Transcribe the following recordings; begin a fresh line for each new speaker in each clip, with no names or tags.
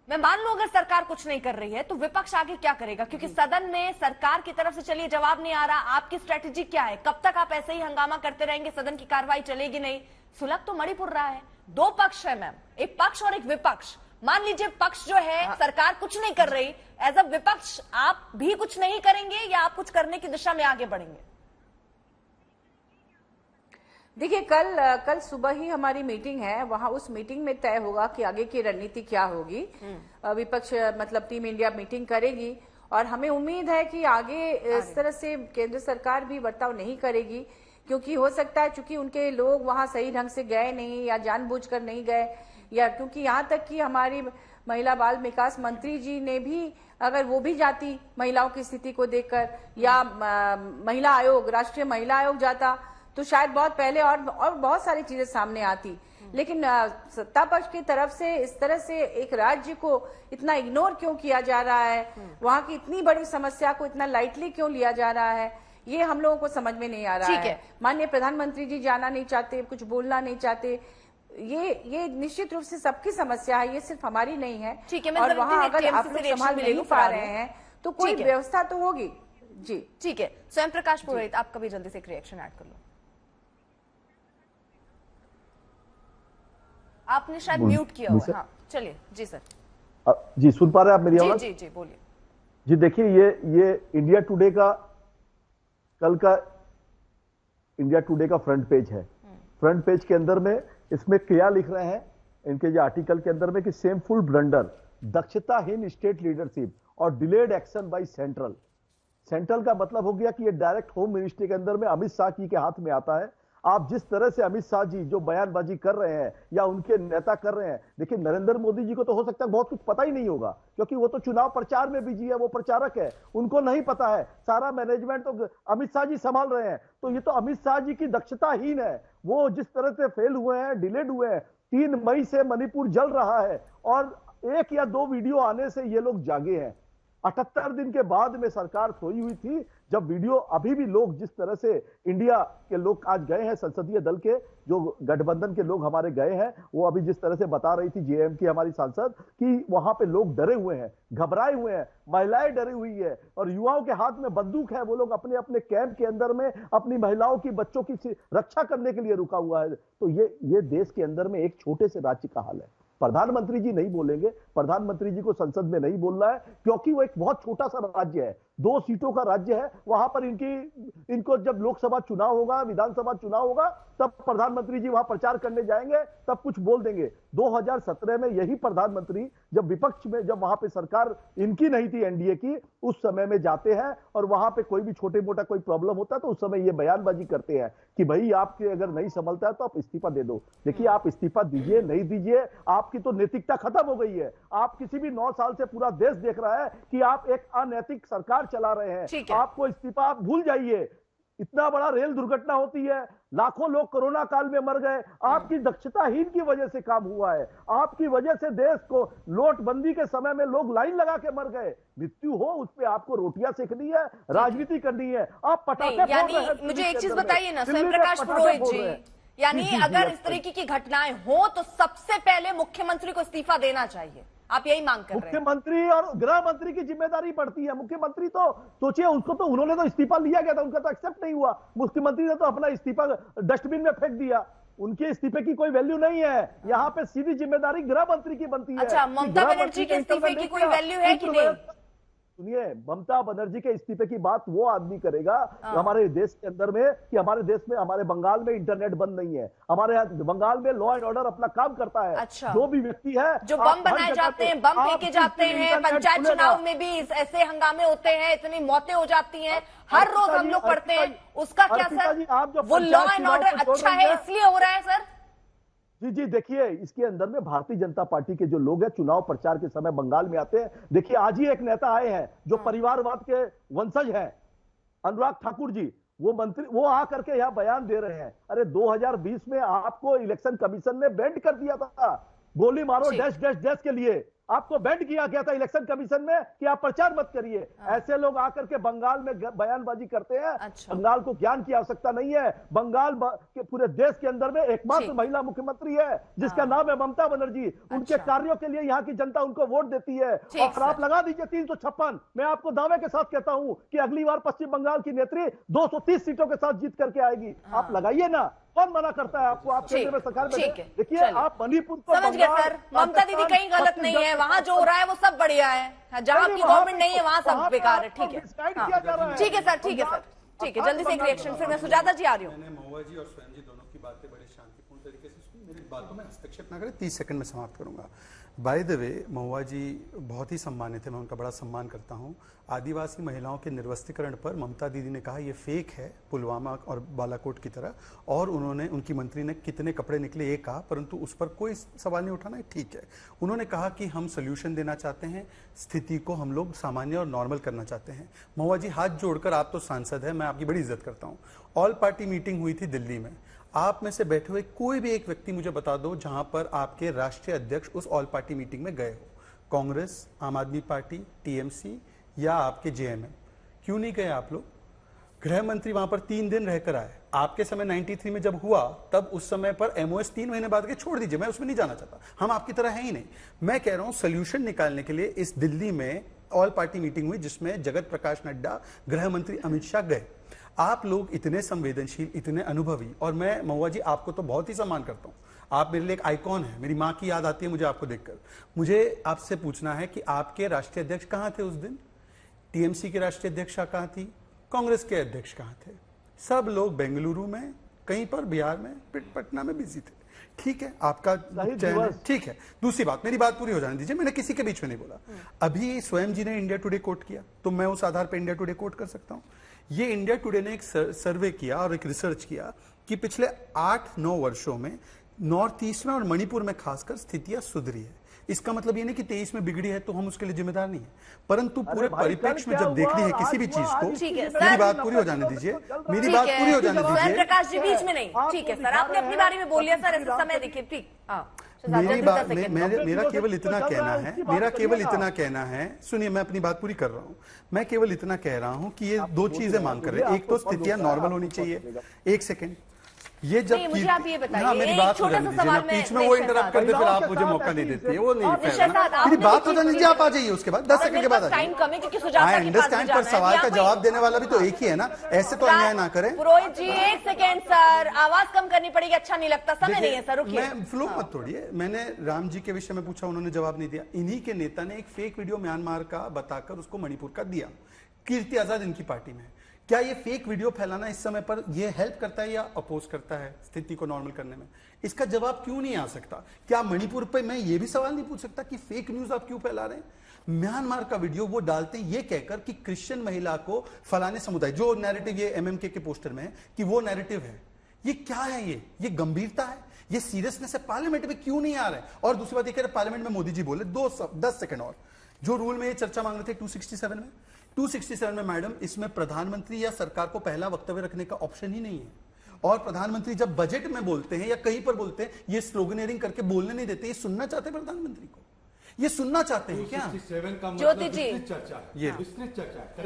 मैं मान लूं अगर सरकार कुछ नहीं कर रही है तो विपक्ष आगे क्या करेगा, क्योंकि सदन में सरकार की तरफ से चलिए जवाब नहीं आ रहा। आपकी स्ट्रेटेजी क्या है? कब तक आप ऐसे ही हंगामा करते रहेंगे? सदन की कार्रवाई चलेगी नहीं? सुलग तो मणिपुर रहा है। दो पक्ष है मैम, एक पक्ष और एक विपक्ष। मान लीजिए पक्ष जो है सरकार कुछ नहीं कर रही, एज अ विपक्ष आप भी कुछ नहीं करेंगे या आप कुछ करने की दिशा में आगे बढ़ेंगे?
देखिए, कल सुबह ही हमारी मीटिंग है, वहां उस मीटिंग में तय होगा कि आगे की रणनीति क्या होगी। विपक्ष मतलब टीम इंडिया मीटिंग करेगी और हमें उम्मीद है कि आगे इस तरह से केंद्र सरकार भी बर्ताव नहीं करेगी, क्योंकि हो सकता है चूंकि उनके लोग वहां सही ढंग से गए नहीं या जानबूझकर नहीं गए, या क्योंकि यहाँ तक कि हमारी महिला बाल विकास मंत्री जी ने भी अगर वो भी जाती महिलाओं की स्थिति को देखकर, या महिला आयोग, राष्ट्रीय महिला आयोग जाता तो शायद बहुत पहले और बहुत सारी चीजें सामने आती। लेकिन सत्ता पक्ष की तरफ से इस तरह से एक राज्य को इतना इग्नोर क्यों किया जा रहा है, वहां की इतनी बड़ी समस्या को इतना लाइटली क्यों लिया जा रहा है, ये हम लोगों को समझ में नहीं आ रहा है। माननीय प्रधानमंत्री जी जाना नहीं चाहते, कुछ बोलना नहीं चाहते, ये निश्चित रूप से सबकी समस्या है, ये सिर्फ हमारी नहीं है। और वहाँ अगर आप लोग संभाल नहीं पा रहे हैं तो कोई व्यवस्था तो होगी। जी
ठीक है, स्वयं प्रकाश पुरोहित आप कभी जल्दी से एक रिएक्शन ऐड कर लो। आपने शायद म्यूट किया हुआ है। हाँ चलिए जी सर।
जी सुन पा रहे हैं आप मेरी आवाज?
जी जी बोलिए।
जी देखिए, ये इंडिया टुडे का कल का इंडिया टुडे का फ्रंट पेज है। फ्रंट पेज के अंदर में इसमें क्या लिख रहे हैं इनके जो आर्टिकल के अंदर में कि शेमफुल ब्लंडर, दक्षताहीन स्टेट लीडरशिप और delayed action by central. Central का मतलब हो गया कि ये डायरेक्ट होम मिनिस्ट्री के अंदर में अमित शाह जी के हाथ में आता है। आप जिस तरह से अमित शाह जी जो बयानबाजी कर रहे हैं या उनके नेता कर रहे हैं, देखिए नरेंद्र मोदी जी को तो हो सकता है बहुत कुछ पता ही नहीं होगा, क्योंकि वो तो चुनाव प्रचार में बिजी है, वो प्रचारक है, उनको नहीं पता है। सारा मैनेजमेंट तो अमित शाह जी संभाल रहे हैं। तो ये तो अमित शाह जी की दक्षताहीन है। वो जिस तरह से फेल हुए हैं, डिलेड हुए हैं, 3 मई से मणिपुर जल रहा है और 1 या 2 वीडियो आने से ये लोग जागे हैं। 78 दिन के बाद में सरकार सोई हुई थी, जब वीडियो अभी भी लोग जिस तरह से इंडिया के लोग आज गए हैं, संसदीय दल के जो गठबंधन के लोग हमारे गए हैं, वो अभी जिस तरह से बता रही थी जेएम की हमारी सांसद कि वहां पे लोग डरे हुए हैं, घबराए हुए हैं, महिलाएं डरी हुई है और युवाओं के हाथ में बंदूक है। वो लोग अपने अपने कैंप के अंदर में अपनी महिलाओं की, बच्चों की रक्षा करने के लिए रुका हुआ है। तो ये देश के अंदर में एक छोटे से राज्य का हाल है। प्रधानमंत्री जी नहीं बोलेंगे, प्रधानमंत्री जी को संसद में नहीं बोलना है, क्योंकि वो एक बहुत छोटा सा राज्य है, 2 सीटों का राज्य है। वहां पर इनको जब लोकसभा चुनाव होगा, विधानसभा चुनाव होगा, तब प्रधानमंत्री जी वहां प्रचार करने जाएंगे, तब कुछ बोल देंगे। 2017 में यही प्रधानमंत्री जब विपक्ष में, जब वहां पे सरकार इनकी नहीं थी, एनडीए की, उस समय में जाते हैं और वहां पे कोई भी छोटे मोटा कोई प्रॉब्लम होता है तो उस समय ये बयानबाजी करते हैं कि भाई आपके अगर नहीं संभलता है तो आप इस्तीफा दे दो। देखिए, आप इस्तीफा दीजिए नहीं दीजिए, आपकी तो नैतिकता खत्म हो गई है। आप किसी भी 9 साल से पूरा देश देख रहा है कि आप एक अनैतिक सरकार चला रहे हैं। आपको इस्तीफा, आप भूल जाइए। इतना बड़ा रेल दुर्घटना होती है, लाखों लोग कोरोना काल में मर गए, आपकी दक्षताहीन की वजह से काम हुआ है। आपकी वजह से देश को नोटबंदी के समय में लोग लाइन लगा के मर गए। मृत्यु हो, उस पे आपको रोटियां सेकनी है, राजनीति करनी है। आप पटाखे फोड़ रहे हैं।
मुझे एक चीज बताइए ना स्वयं प्रकाश पुरोहित जी, यानी अगर इस तरीके की घटनाएं हो तो सबसे पहले मुख्यमंत्री को इस्तीफा देना चाहिए, आप यही मांग कर रहे हैं?
मुख्यमंत्री और गृह मंत्री की जिम्मेदारी पड़ती है। मुख्यमंत्री तो सोचिए, उसको तो उन्होंने तो इस्तीफा लिया गया था, उनका तो एक्सेप्ट नहीं हुआ। मुख्यमंत्री ने तो अपना इस्तीफा डस्टबिन में फेंक दिया। उनके इस्तीफे की कोई वैल्यू नहीं है। यहाँ पे सीधी जिम्मेदारी गृह मंत्री की बनती है।
अच्छा, ममता बनर्जी के इस्तीफे की कोई वैल्यू है कि नहीं?
सुनिए, ममता बनर्जी के इस्तीफे की बात वो आदमी करेगा हमारे देश के अंदर में कि हमारे देश में, हमारे बंगाल में इंटरनेट बंद नहीं है, हमारे यहाँ बंगाल में लॉ एंड ऑर्डर अपना काम करता है।
अच्छा।
जो भी व्यक्ति है,
जो बम बनाए जाते हैं, बम फेंके जाते हैं, पंचायत चुनाव में भी ऐसे हंगामे होते हैं, इतनी मौतें हो जाती हैं, हर रोज हम लोग पढ़ते हैं, उसका क्या सर? वो लॉ एंड ऑर्डर अच्छा है इसलिए हो रहा है सर?
जी जी, देखिए, इसके अंदर में भारतीय जनता पार्टी के जो लोग हैं चुनाव प्रचार के समय बंगाल में आते हैं। देखिए, आज ही एक नेता आए हैं जो परिवारवाद के वंशज हैं, अनुराग ठाकुर जी, वो मंत्री, वो आकर के यहाँ बयान दे रहे हैं। अरे 2020 में आपको इलेक्शन कमीशन ने बैंड कर दिया था, गोली मारो डैश डैश डैश के लिए। आपको बैंड किया गया था इलेक्शन कमीशन में कि आप प्रचार मत करिए। ऐसे लोग आकर के बंगाल में बयानबाजी करते हैं।
अच्छा।
बंगाल को ज्ञान की आवश्यकता नहीं है। बंगाल के पूरे देश के अंदर में एकमात्र महिला मुख्यमंत्री है जिसका नाम है ममता बनर्जी। उनके कार्यों के लिए यहाँ की जनता उनको वोट देती है। और आप लगा दीजिए 356। मैं आपको दावे के साथ कहता हूं कि अगली बार पश्चिम बंगाल की नेत्री 230 सीटों के साथ जीत करके आएगी। आप लगाइए ना, कौन मना करता है आपको? आप केंद्र में सरकार में देखिए, आप मणिपुर को
समझ गए सर। ममता दीदी कहीं गलत नहीं है, वहाँ जो हो रहा है वो सब बढ़िया है। जहाँ आपकी गवर्नमेंट नहीं है वहाँ सब बेकार है। ठीक है, ठीक है सर, ठीक है सर, ठीक है। जल्दी से एक रिएक्शन, फिर मैं सुजाता जी आ रही हूँ।
मैंने महुआ जी और स्वयं जी दोनों की बातें बड़े शांतिपूर्ण तरीके से सुनी। मेरी बातों में हस्तक्षेप ना करें, 30 सेकंड में समाप्त करूंगा। बाय द वे, महुआ जी बहुत ही सम्मानित है, मैं उनका बड़ा सम्मान करता हूं। आदिवासी महिलाओं के निर्वस्तीकरण पर ममता दीदी ने कहा ये फेक है, पुलवामा और बालाकोट की तरह, और उन्होंने, उनकी मंत्री ने कितने कपड़े निकले ये कहा, परंतु उस पर कोई सवाल नहीं उठाना है, ठीक है। उन्होंने कहा कि हम सोल्यूशन देना चाहते हैं, स्थिति को हम लोग सामान्य और नॉर्मल करना चाहते हैं। महुआ जी हाथ जोड़कर, आप तो सांसद है, मैं आपकी बड़ी इज्जत करता हूँ। ऑल पार्टी मीटिंग हुई थी दिल्ली में, आप में से बैठे हुए कोई भी एक व्यक्ति मुझे बता दो जहां पर आपके राष्ट्रीय अध्यक्ष उस ऑल पार्टी मीटिंग में गए हो। कांग्रेस, आम आदमी पार्टी, टीएमसी या आपके जेएमएम, क्यों नहीं गए आप लोग? गृह मंत्री वहां पर 3 दिन रहकर आए। आपके समय 93 में जब हुआ तब उस समय पर एमओएस 3 महीने बाद के छोड़ दीजिए, मैं उसमें नहीं जाना चाहता, हम आपकी तरह है ही नहीं। मैं कह रहा हूं सोल्यूशन निकालने के लिए इस दिल्ली में ऑल पार्टी मीटिंग हुई जिसमें जगत प्रकाश नड्डा, गृह मंत्री अमित शाह गए। आप लोग इतने संवेदनशील, इतने अनुभवी, और मैं महुआ जी आपको तो बहुत ही सम्मान करता हूं, आप मेरे लिए एक आइकॉन है, मेरी मां की याद आती है मुझे आपको देखकर। मुझे आपसे पूछना है कि आपके राष्ट्रीय अध्यक्ष कहां थे उस दिन? टीएमसी के राष्ट्रीय अध्यक्ष कहां थी? कांग्रेस के अध्यक्ष कहां थे? सब लोग बेंगलुरु में, कहीं पर बिहार में, पटना में बिजी थे। ठीक है, आपका चयन है, ठीक है। दूसरी बात, मेरी बात पूरी हो जाने दीजिए, मैंने किसी के बीच में नहीं बोला। अभी स्वयं जी ने इंडिया टुडे कोट किया, तो मैं उस आधार पर इंडिया टुडे कोट कर सकता हूं। ये इंडिया टुडे ने एक सर्वे किया और एक रिसर्च किया कि पिछले 8-9 वर्षों में नॉर्थ ईस्ट में और मणिपुर में खासकर स्थितियां सुधरी है। इसका मतलब ये नहीं कि 23 में बिगड़ी है तो हम उसके लिए जिम्मेदार नहीं है, परंतु पूरे परिप्रेक्ष्य में जब देखनी है किसी भी चीज को, मेरी बात पूरी हो जाने दीजिए, मेरी बात पूरी हो जाने दीजिए।
प्रकाश जी बीच में नहीं, ठीक है सर, आपने अपनी बारे में बोल लिया सर, ऐसे समय देखिए, ठीक।
मेरी बात मेरा केवल इतना कहना है, मेरा केवल इतना कहना है, सुनिए मैं अपनी बात पूरी कर रहा हूं। मैं केवल इतना कह रहा हूं कि ये 2 चीजें मांग कर रहे हैं। एक तो स्थितियां नॉर्मल होनी चाहिए। एक सेकेंड, ये जब
मुझे आप ये बताइए,
हाँ, मेरी बात हो जाने दीजिए ना, बीच में वो इंटरप्ट कर दे फिर आप मुझे मौका नहीं देती है, वो नहीं है। मेरी बात हो जाने दीजिए, आप आ जाइए उसके बाद 10 सेकंड के बाद
टाइम कम है क्योंकि सुजाता
आई अंडरस्टैंड, पर सवाल का जवाब देने वाला भी तो एक ही है ना, ऐसे तो अन्याय ना करें।
पुरोहित जी 1 सेकेंड सर, आवाज कम करनी पड़ेगी, अच्छा नहीं लगता, समय नहीं है सर, रुकिए।
मैं फ्लो मत तोड़िए। मैंने राम जी के विषय में पूछा, उन्होंने जवाब नहीं दिया। इन्हीं के नेता ने एक फेक वीडियो म्यांमार का बताकर उसको मणिपुर का दिया। कीर्ति आजाद इनकी पार्टी में है। क्या ये फेक वीडियो फैलाना इस समय पर ये हेल्प करता है या अपोज करता है स्थिति को नॉर्मल करने में? इसका जवाब क्यों नहीं आ सकता? क्या मणिपुर पे मैं ये भी सवाल नहीं पूछ सकता कि फेक न्यूज आप क्यों फैला रहे हैं? म्यांमार का वीडियो वो डालते हैं ये कहकर कि क्रिश्चियन महिला को फलाने समुदाय, जो नैरेटिव ये एमएमके के पोस्टर में है कि वो नैरेटिव है, ये क्या है? ये गंभीरता है, ये सीरियसनेस है? पार्लियामेंट में क्यों नहीं आ रहे? और दूसरी बात ये कह रहे पार्लियामेंट में मोदी जी बोले 10 सेकंड और, जो रूल में ये चर्चा मांग रहे थे 267 में, 267 में मैडम, इसमें प्रधानमंत्री या सरकार को पहला वक्तव्य रखने का ऑप्शन ही नहीं है। और प्रधानमंत्री जब बजट में बोलते हैं या कहीं पर बोलते हैं, ये स्लोगनेरिंग करके बोलने नहीं देते। ये सुनना चाहते हैं प्रधानमंत्री को? ये सुनना चाहते हैं क्या?
ज्योति जी,
ये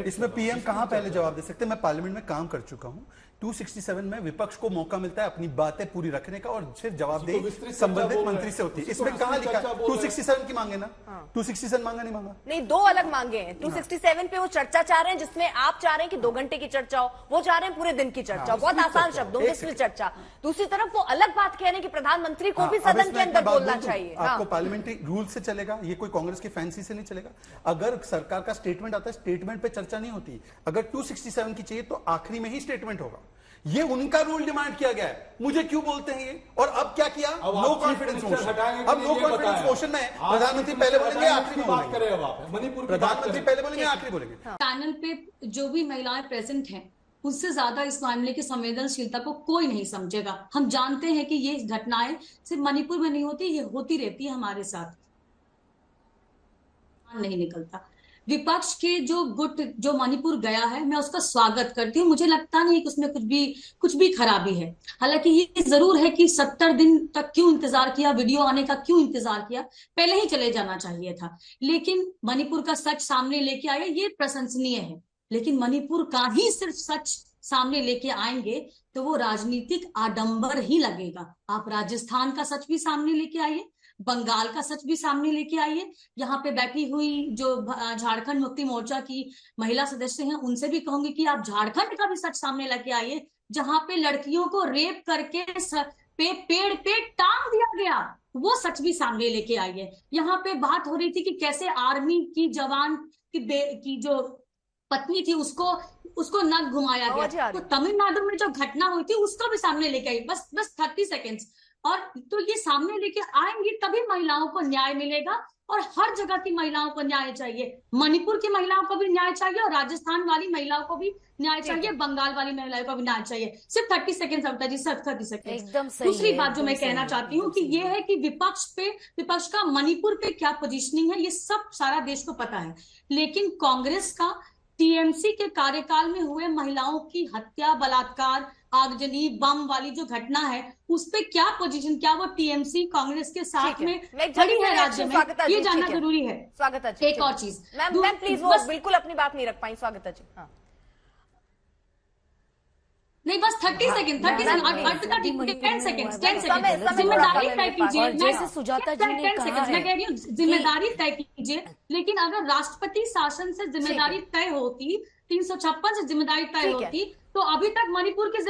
इसमें पीएम कहां पहले जवाब दे सकते हैं? मैं पार्लियामेंट में काम कर चुका हूं। 267 में विपक्ष को मौका मिलता है अपनी बातें पूरी रखने का और फिर जवाबदेही संबंधित मंत्री से होती है। इसमें कहां लिखा है? 267 की मांगे ना, 267 मांगा नहीं मांगा?
नहीं, 2 अलग मांगे हैं। 267 पे वो चर्चा चाह रहे हैं जिसमें आप चाह रहे हैं कि 2 घंटे की चर्चा हो, वो चाह रहे हैं पूरे दिन की चर्चा हो। बहुत आसान शब्दों में इसमें चर्चा। दूसरी तरफ वो अलग बात कह रहे हैं कि प्रधानमंत्री को भी सदन के अंदर बोलना चाहिए।
आपको पार्लियामेंट्री रूल से चलेगा, ये कोई कांग्रेस की फैंसी से नहीं चलेगा। अगर सरकार का स्टेटमेंट आता है, स्टेटमेंट पे चर्चा नहीं होती। अगर 267 की चाहिए तो आखिरी में ही स्टेटमेंट होगा। ये उनका रूल डिमांड किया गया है। मुझे क्यों बोलते हैं ये? और अब क्या किया? No confidence motion. अब नो कॉन्फिडेंस मोशन में प्रधानमंत्री पहले बोलेंगे, आखिरी में बोलेंगे। प्रधानमंत्री पहले बोलेंगे, आखिरी बोलेंगे।
पैनल पे जो भी महिलाएं प्रेजेंट हैं, उससे ज्यादा इस मामले की संवेदनशीलता को कोई नहीं समझेगा। हम जानते हैं कि ये घटनाएं सिर्फ मणिपुर में नहीं होती, ये होती रहती है हमारे साथ, नहीं निकलता। विपक्ष के जो गुट जो मणिपुर गया है, मैं उसका स्वागत करती हूँ। मुझे लगता नहीं कि उसमें कुछ भी खराबी है। हालांकि ये जरूर है कि 70 दिन तक क्यों इंतजार किया, वीडियो आने का क्यों इंतजार किया, पहले ही चले जाना चाहिए था। लेकिन मणिपुर का सच सामने लेके आए, ये प्रशंसनीय है। लेकिन मणिपुर का ही सिर्फ सच सामने लेके आएंगे तो वो राजनीतिक आडंबर ही लगेगा। आप राजस्थान का सच भी सामने लेके आइए, बंगाल का सच भी सामने लेके आइए। यहाँ पे बैठी हुई जो झारखंड मुक्ति मोर्चा की महिला सदस्य हैं, उनसे भी कहूंगी कि आप झारखंड का भी सच सामने लेके आइए, जहां पे लड़कियों को रेप करके पेड़ पे टांग दिया गया, वो सच भी सामने लेके आइए। यहाँ पे बात हो रही थी कि कैसे आर्मी की जवान की जो पत्नी थी उसको नग घुमाया गया, तो तमिलनाडु में जो घटना हुई थी उसको भी सामने लेके आई। बस 30 सेकेंड्स, और तो ये सामने लेके आएंगे तभी महिलाओं को न्याय मिलेगा। और हर जगह की महिलाओं को न्याय चाहिए, मणिपुर की महिलाओं को भी न्याय चाहिए, और राजस्थान वाली महिलाओं को भी न्याय चाहिए, बंगाल वाली महिलाओं को भी न्याय चाहिए। सिर्फ 30 सेकेंड सविता जी, सिर्फ 30 सेकेंड।
एकदम सही।
दूसरी बात जो मैं कहना चाहती हूँ कि ये है कि विपक्ष का मणिपुर पे क्या पोजीशनिंग है, ये सब सारा देश को पता है। लेकिन कांग्रेस का टीएमसी के कार्यकाल में हुए महिलाओं की हत्या, बलात्कार, आगजनी, बम वाली जो घटना है, उस पे क्या पोजीशन, क्या वो टीएमसी कांग्रेस के साथ में खड़ी है राज्य में, ये जानना जरूरी है।
स्वागत है।
एक और चीज
मैम प्लीज, वो बिल्कुल अपनी बात नहीं रख पाई। स्वागत है जी। हाँ,
नहीं, बस 30 सेकंड 10 सेकंड जिम्मेदारी तय कीजिए।
जैसे सुजाता जी ने कहा है,
मैं कह रही हूँ जिम्मेदारी तय कीजिए। लेकिन अगर राष्ट्रपति शासन से जिम्मेदारी तय होती, 356 से जिम्मेदारी तय होती, तो अभी तक मणिपुर की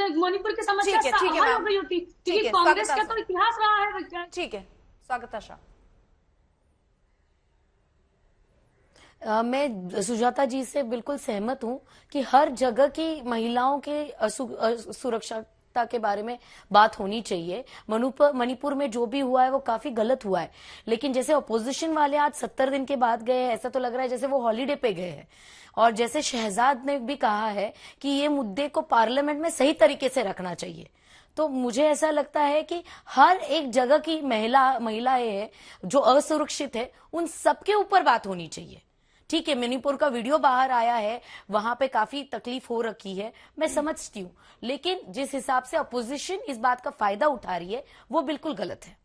समस्या हल हो गई होती, क्योंकि कांग्रेस का तो इतिहास रहा है।
ठीक है, स्वागत शाह।
मैं सुजाता जी से बिल्कुल सहमत हूं कि हर जगह की महिलाओं के सुरक्षा के बारे में बात होनी चाहिए। मणिपुर में जो भी हुआ है वो काफी गलत हुआ है, लेकिन जैसे अपोजिशन वाले आज 70 दिन के बाद गए हैं, ऐसा तो लग रहा है जैसे वो हॉलीडे पे गए हैं। और जैसे शहजाद ने भी कहा है कि ये मुद्दे को पार्लियामेंट में सही तरीके से रखना चाहिए, तो मुझे ऐसा लगता है कि हर एक जगह की महिलाएं हैं जो असुरक्षित है, उन सबके ऊपर बात होनी चाहिए। ठीक है, मणिपुर का वीडियो बाहर आया है, वहां पे काफी तकलीफ हो रखी है, मैं समझती हूँ, लेकिन जिस हिसाब से अपोजिशन इस बात का फायदा उठा रही है वो बिल्कुल गलत है।